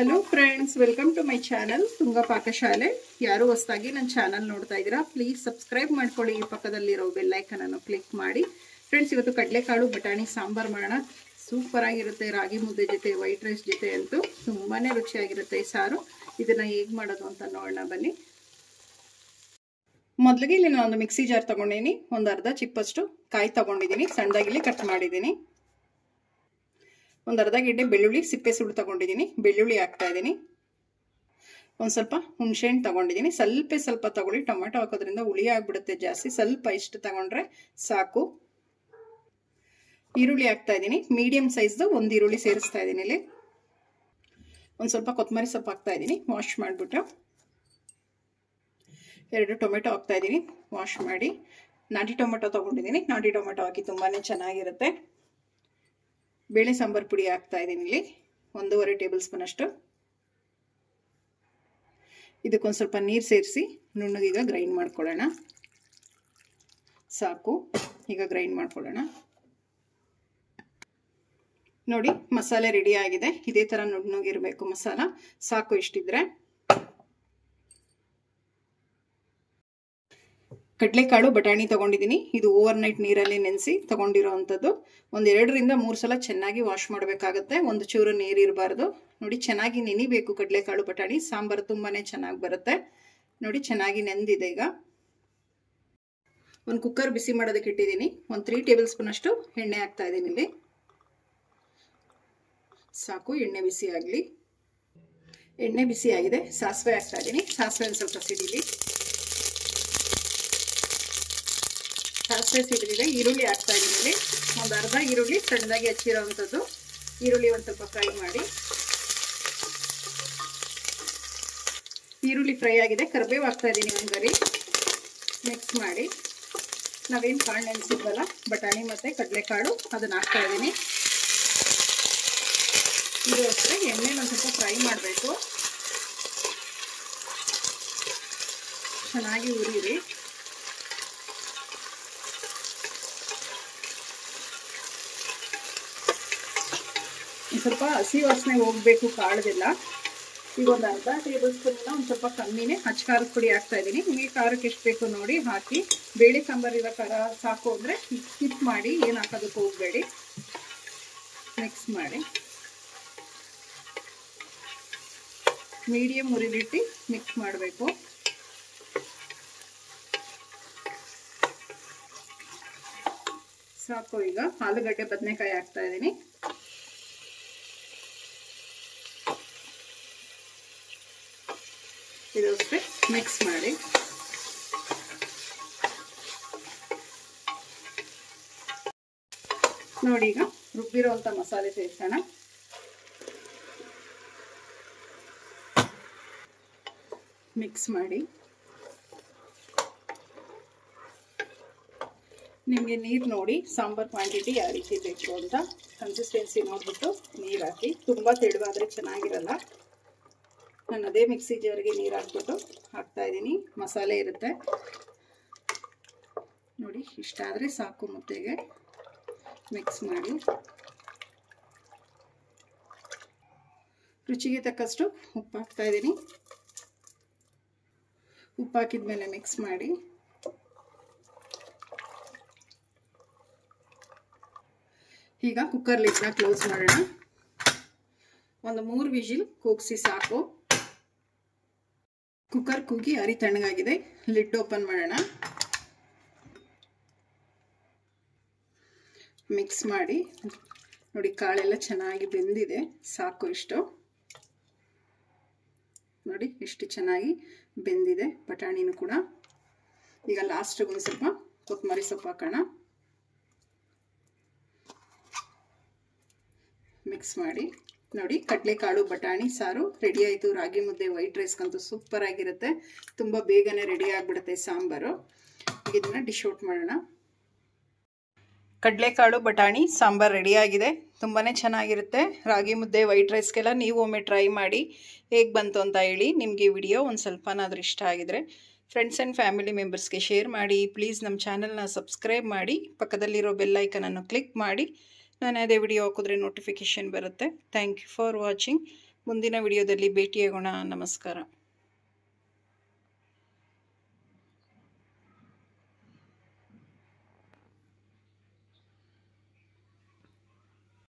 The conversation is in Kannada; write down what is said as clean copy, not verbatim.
Hello friends, welcome to my channel Tunga ಪಾಕಶಾಲೆ. ಯಾರು ಹೊಸದಾಗಿ ನನ್ನ ಚಾನಲ್ ನೋಡ್ತಾ ಇದ್ದೀರಾ, ಪ್ಲೀಸ್ ಸಬ್ಸ್ಕ್ರೈಬ್ ಮಾಡ್ಕೊಳ್ಳಿ. ಈ ಪಕ್ಕದಲ್ಲಿರೋ ಬೆಲ್ ಐಕನ್ ಅನ್ನು ಕ್ಲಿಕ್ ಮಾಡಿ. ಫ್ರೆಂಡ್ಸ್, ಇವತ್ತು ಕಡಲೆಕಾಳು ಬಟಾಣಿ ಸಾಂಬಾರ್ ಮಾಡೋಣ. ಸೂಪರ್ ಆಗಿರುತ್ತೆ. ರಾಗಿ ಮುದ್ದೆ ಜೊತೆ, ವೈಟ್ ರೈಸ್ ಜೊತೆ ಅಂತೂ ತುಂಬಾ ರುಚಿಯಾಗಿರುತ್ತೆ ಈ ಸಾರು. ಇದನ್ನು ಹೇಗೆ ಮಾಡೋದು ಅಂತ ನೋಡೋಣ ಬನ್ನಿ. ಮೊದಲಿಗೆ ಇಲ್ಲಿ ನಾನು ಒಂದು ಮಿಕ್ಸಿ ಜಾರ್ ತೊಗೊಂಡಿದ್ದೀನಿ. ಒಂದು ಅರ್ಧ ಚಿಪ್ಪಷ್ಟು ಕಾಯಿ ತೊಗೊಂಡಿದ್ದೀನಿ, ಸಣ್ಣದಾಗಿ ಕಟ್ ಮಾಡಿದ್ದೀನಿ. ಒಂದು ಅರ್ಧ ಗೆಡ್ಡೆ ಬೆಳ್ಳುಳ್ಳಿ ಸಿಪ್ಪೆ ಸುಡು ತಗೊಂಡಿದ್ದೀನಿ, ಬೆಳ್ಳುಳ್ಳಿ ಹಾಕ್ತಾ ಇದ್ದೀನಿ. ಒಂದು ಸ್ವಲ್ಪ ಹುಣಸೆಹಣ್ಣು ತಗೊಂಡಿದ್ದೀನಿ, ಸ್ವಲ್ಪ ತಗೊಳ್ಳಿ. ಟೊಮೆಟೊ ಹಾಕೋದ್ರಿಂದ ಹುಳಿ ಆಗ್ಬಿಡುತ್ತೆ ಜಾಸ್ತಿ, ಸ್ವಲ್ಪ ಇಷ್ಟು ತಗೊಂಡ್ರೆ ಸಾಕು. ಈರುಳ್ಳಿ ಹಾಕ್ತಾ ಇದ್ದೀನಿ, ಮೀಡಿಯಂ ಸೈಜ್ದು ಒಂದು ಈರುಳ್ಳಿ ಸೇರಿಸ್ತಾ ಇದ್ದೀನಿ. ಇಲ್ಲಿ ಒಂದು ಸ್ವಲ್ಪ ಕೊತ್ತಂಬರಿ ಸೊಪ್ಪು ಹಾಕ್ತಾ ಇದ್ದೀನಿ, ವಾಶ್ ಮಾಡಿಬಿಟ್ಟು. 2 ಟೊಮೆಟೊ ಹಾಕ್ತಾ ಇದ್ದೀನಿ, ವಾಶ್ ಮಾಡಿ. ನಾಟಿ ಟೊಮೆಟೊ ತಗೊಂಡಿದ್ದೀನಿ, ನಾಟಿ ಟೊಮೆಟೊ ಹಾಕಿ ತುಂಬಾ ಚೆನ್ನಾಗಿರುತ್ತೆ. ಬೇಳೆ ಸಾಂಬಾರು ಪುಡಿ ಹಾಕ್ತಾ ಇದ್ದೀನಿ ಇಲ್ಲಿ 1.5 ಟೇಬಲ್ ಸ್ಪೂನ್ ಅಷ್ಟು. ಇದಕ್ಕೊಂದು ಸ್ವಲ್ಪ ನೀರು ಸೇರಿಸಿ ನುಣ್ಣಗೀಗ ಗ್ರೈಂಡ್ ಮಾಡ್ಕೊಳ್ಳೋಣ. ಸಾಕು, ಈಗ ಗ್ರೈಂಡ್ ಮಾಡ್ಕೊಳ್ಳೋಣ. ನೋಡಿ, ಮಸಾಲೆ ರೆಡಿ ಆಗಿದೆ. ಇದೇ ಥರ ನುಣ್ಣಗಿರಬೇಕು ಮಸಾಲ, ಸಾಕು ಇಷ್ಟಿದ್ರೆ. ಕಡಲೆಕಾಳು ಬಟಾಣಿ ತೊಗೊಂಡಿದ್ದೀನಿ. ಇದು ಓವರ್ ನೈಟ್ ನೀರಲ್ಲಿ ನೆನೆಸಿ ತೊಗೊಂಡಿರೋ ಅಂಥದ್ದು. ಒಂದು 2 ರಿಂದ 3 ಸಲ ಚೆನ್ನಾಗಿ ವಾಶ್ ಮಾಡಬೇಕಾಗತ್ತೆ. ಒಂದು ಚೂರು ನೀರು ಇರಬಾರ್ದು. ನೋಡಿ, ಚೆನ್ನಾಗಿ ನೆನಿಬೇಕು ಕಡಲೆಕಾಳು ಬಟಾಣಿ. ಸಾಂಬಾರು ತುಂಬಾ ಚೆನ್ನಾಗಿ ಬರುತ್ತೆ. ನೋಡಿ, ಚೆನ್ನಾಗಿ ನೆಂದಿದೆ. ಈಗ ಒಂದು ಕುಕ್ಕರ್ ಬಿಸಿ ಮಾಡೋದಕ್ಕೆ ಇಟ್ಟಿದ್ದೀನಿ. ಒಂದು 3 ಟೇಬಲ್ ಸ್ಪೂನ್ ಅಷ್ಟು ಎಣ್ಣೆ ಹಾಕ್ತಾ ಇದ್ದೀನಿ ಇಲ್ಲಿ. ಸಾಕು, ಎಣ್ಣೆ ಬಿಸಿ ಆಗಲಿ. ಎಣ್ಣೆ ಬಿಸಿ ಆಗಿದೆ. ಸಾಸಿವೆ ಹಾಕ್ತಾ ಇದ್ದೀನಿ. ಸಾಸಿವೆ ಒಂದು ಸ್ವಲ್ಪ ಸಿಡಿಲಿ. ಸಾಸಿವೆ ಸಿಡಿದಿದೆ. ಈರುಳ್ಳಿ ಹಾಕ್ತಾ ಇದ್ದೀನಿ ಇಲ್ಲಿ. ಒಂದು ಅರ್ಧ ಈರುಳ್ಳಿ ಸಣ್ಣದಾಗಿ ಹಚ್ಚಿರೋವಂಥದ್ದು. ಈರುಳ್ಳಿ ಒಂದು ಸ್ವಲ್ಪ ಫ್ರೈ ಮಾಡಿ. ಈರುಳ್ಳಿ ಫ್ರೈ ಆಗಿದೆ. ಕರಿಬೇವು ಹಾಕ್ತಾ ಇದ್ದೀನಿ ಒಂದು ಗರಿ. ಮಿಕ್ಸ್ ಮಾಡಿ ನಾವೇನು ಕಾಳು ನೆನೆಸಿದ್ವಲ್ಲ, ಬಟಾಣಿ ಮತ್ತು ಕಡಲೆಕಾಳು, ಅದನ್ನು ಹಾಕ್ತಾ ಇದ್ದೀನಿ. ಇದು ಅಷ್ಟೇ ಎಣ್ಣೆನ ಒಂದು ಸ್ವಲ್ಪ ಫ್ರೈ ಮಾಡಬೇಕು. ಚೆನ್ನಾಗಿ ಉರಿರಿ. ಸ್ವಲ್ಪ ಹಸಿ ವಾಸನೆ ಹೋಗಬೇಕು ಕಾಳದೆಲ್ಲ. ಈಗ ಒಂದು ಅರ್ಧ ಟೇಬಲ್ ಸ್ಪೂನಿಂದ ಒಂದು ಸ್ವಲ್ಪ ಕಮ್ಮಿನೇ ಖಾರದ ಪುಡಿ ಹಾಕ್ತಾ ಇದ್ದೀನಿ. ನಿಮಗೆ ಖಾರಕ್ಕೆ ಎಷ್ಟು ಬೇಕು ನೋಡಿ ಹಾಕಿ. ಬೇಳೆ ಸಾಂಬಾರು ಇರೋ ಖಾರ ಸಾಕು ಅಂದರೆ ಸ್ಕಿಪ್ ಮಾಡಿ, ಏನು ಹಾಕೋದಕ್ಕೆ ಹೋಗಬೇಡಿ. ಮಿಕ್ಸ್ ಮಾಡಿ ಮೀಡಿಯಂ ಉರಿಲಿಟ್ಟು ಮಿಕ್ಸ್ ಮಾಡಬೇಕು. ಸಾಕು. ಈಗ ಆಲೂಗಡ್ಡೆ ಬದನೆಕಾಯಿ ಹಾಕ್ತಾ ಇದ್ದೀನಿ. ಇದು ಅಷ್ಟೇ ಮಿಕ್ಸ್ ಮಾಡಿ. ನೋಡಿ, ಈಗ ರುಬ್ಬಿರೋಂಥ ಮಸಾಲೆ ಸೇರಿಸೋಣ. ಮಿಕ್ಸ್ ಮಾಡಿ. ನಿಮಗೆ ನೀರು ನೋಡಿ, ಸಾಂಬಾರು ಕ್ವಾಂಟಿಟಿ ಯಾವ ರೀತಿ ಬೇಕು ಅಂತ ಕನ್ಸಿಸ್ಟೆನ್ಸಿ ನೋಡಿಬಿಟ್ಟು ನೀರು ಹಾಕಿ. ತುಂಬ ತೆಳುವಾದರೆ ಚೆನ್ನಾಗಿರಲ್ಲ. ನಾನು ಅದೇ ಮಿಕ್ಸಿ ಜಾರಿಗೆ ನೀರು ಹಾಕ್ಬಿಟ್ಟು ಹಾಕ್ತಾ ಇದ್ದೀನಿ. ಮಸಾಲೆ ಇರುತ್ತೆ ನೋಡಿ, ಇಷ್ಟಾದರೆ ಸಾಕು ಮುದ್ದೆಗೆ. ಮಿಕ್ಸ್ ಮಾಡಿ. ರುಚಿಗೆ ತಕ್ಕಷ್ಟು ಉಪ್ಪು ಹಾಕ್ತಾ ಇದ್ದೀನಿ. ಉಪ್ಪು ಹಾಕಿದ ಮೇಲೆ ಮಿಕ್ಸ್ ಮಾಡಿ. ಈಗ ಕುಕ್ಕರ್ ಲಿಡ್ನ ಕ್ಲೋಸ್ ಮಾಡೋಣ. ಒಂದು 3 ವಿಜಿಲ್ ಕೂಗಿಸಿ ಸಾಕು. ಕುಕ್ಕರ್ ಕೂಗಿ ಅರಿ ತಣ್ಣಗಾಗಿದೆ. ಲಿಡ್ ಓಪನ್ ಮಾಡೋಣ. ಮಿಕ್ಸ್ ಮಾಡಿ. ನೋಡಿ, ಕಾಳೆಲ್ಲ ಚೆನ್ನಾಗಿ ಬೆಂದಿದೆ. ಸಾಕು ಇಷ್ಟು. ನೋಡಿ ಎಷ್ಟು ಚೆನ್ನಾಗಿ ಬೆಂದಿದೆ ಬಟಾಣಿನೂ ಕೂಡ. ಈಗ ಲಾಸ್ಟಿಗೆ ಒಂದು ಸ್ವಲ್ಪ ಕೊತ್ತಂಬರಿ ಸೊಪ್ಪು ಹಾಕೋಣ. ಮಿಕ್ಸ್ ಮಾಡಿ. ನೋಡಿ, ಕಡಲೆಕಾಳು ಬಟಾಣಿ ಸಾರು ರೆಡಿ ಆಯಿತು. ರಾಗಿ ಮುದ್ದೆ, ವೈಟ್ ರೈಸ್ಗಂತೂ ಸೂಪರ್ ಆಗಿರುತ್ತೆ. ತುಂಬ ಬೇಗನೆ ರೆಡಿ ಆಗಿಬಿಡುತ್ತೆ ಸಾಂಬಾರು. ಈಗ ಇದನ್ನು ಡಿಶ್ ಔಟ್ ಮಾಡೋಣ. ಕಡಲೆಕಾಳು ಬಟಾಣಿ ಸಾಂಬಾರು ರೆಡಿಯಾಗಿದೆ. ತುಂಬಾ ಚೆನ್ನಾಗಿರುತ್ತೆ. ರಾಗಿ ಮುದ್ದೆ, ವೈಟ್ ರೈಸ್ಗೆಲ್ಲ ನೀವು ಒಮ್ಮೆ ಟ್ರೈ ಮಾಡಿ ಹೇಗೆ ಬಂತು ಅಂತ ಹೇಳಿ. ನಿಮಗೆ ಈ ವಿಡಿಯೋ ಒಂದು ಸ್ವಲ್ಪನಾದರೂ ಇಷ್ಟ ಆಗಿದರೆ ಫ್ರೆಂಡ್ಸ್ ಆ್ಯಂಡ್ ಫ್ಯಾಮಿಲಿ ಮೆಂಬರ್ಸ್ಗೆ ಶೇರ್ ಮಾಡಿ. ಪ್ಲೀಸ್ ನಮ್ಮ ಚಾನಲ್ನ ಸಬ್ಸ್ಕ್ರೈಬ್ ಮಾಡಿ. ಪಕ್ಕದಲ್ಲಿರೋ ಬೆಲ್ ಐಕನನ್ನು ಕ್ಲಿಕ್ ಮಾಡಿ. ನಾನು ಅದೇ ವಿಡಿಯೋ ಹಾಕಿದ್ರೆ ನೋಟಿಫಿಕೇಷನ್ ಬರುತ್ತೆ. Thank you for watching. ಮುಂದಿನ ವಿಡಿಯೋದಲ್ಲಿ ಭೇಟಿಯಾಗೋಣ. ನಮಸ್ಕಾರ.